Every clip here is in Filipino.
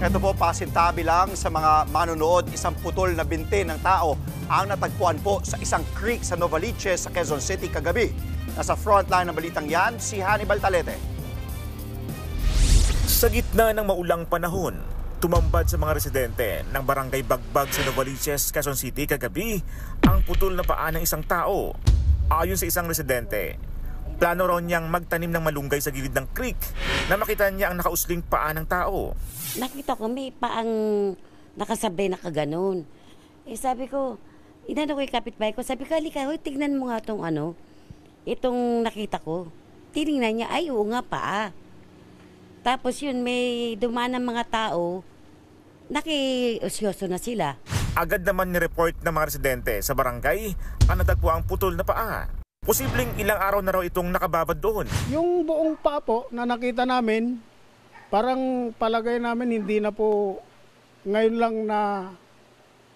Ito po, pasintabi lang sa mga manonood, isang putol na binti ng tao ang natagpuan po sa isang creek sa Novaliches sa Quezon City kagabi. Nasa frontline ng balitang yan, si Hannibal Talete. Sa gitna ng maulang panahon, tumambad sa mga residente ng barangay Bagbag sa Novaliches, Quezon City kagabi ang putol na paa ng isang tao. Ayon sa isang residente, plano raw niyang magtanim ng malunggay sa gilid ng creek na makita niya ang nakausling paa ng tao. Nakita ko may paang nakasabay na kaganon. Sabi ko, inano ko yung kapitbahay ko, sabi ko, halika, tignan mo nga itong nakita ko. Tinignan niya, ay, oo nga paa. Tapos yun, may dumaan ng mga tao, nakiusyoso na sila. Agad naman ni-report ng mga residente sa barangay ang natagpuang putol na paa. Posibleng ilang araw na raw itong nakababad doon. Yung buong paa po na nakita namin, parang palagay namin hindi na po ngayon lang na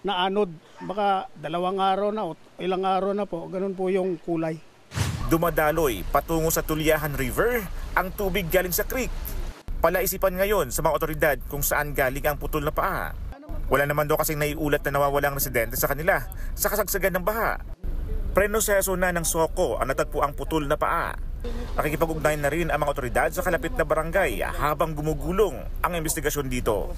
naanod. Baka 2 araw na o ilang araw na po, ganun po yung kulay. Dumadaloy patungo sa Tulyahan River ang tubig galing sa creek. Palaisipan ngayon sa mga otoridad kung saan galing ang putol na paa. Wala naman daw kasing naiulat na nawawalang residente sa kanila sa kasagsagan ng baha. Prenoseso na ng SOCO ang natagpuang putol na paa. Nakikipag-ugnayan na rin ang mga otoridad sa kalapit na barangay habang gumugulong ang investigasyon dito.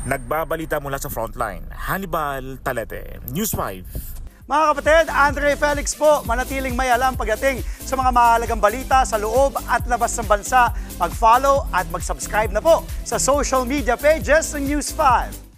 Nagbabalita mula sa frontline, Hannibal Talete, News 5. Mga kapatid, Andre Felix po, manatiling may alam pagdating sa mga mahalagang balita sa loob at labas ng bansa. Mag-follow at mag-subscribe na po sa social media pages ng News 5.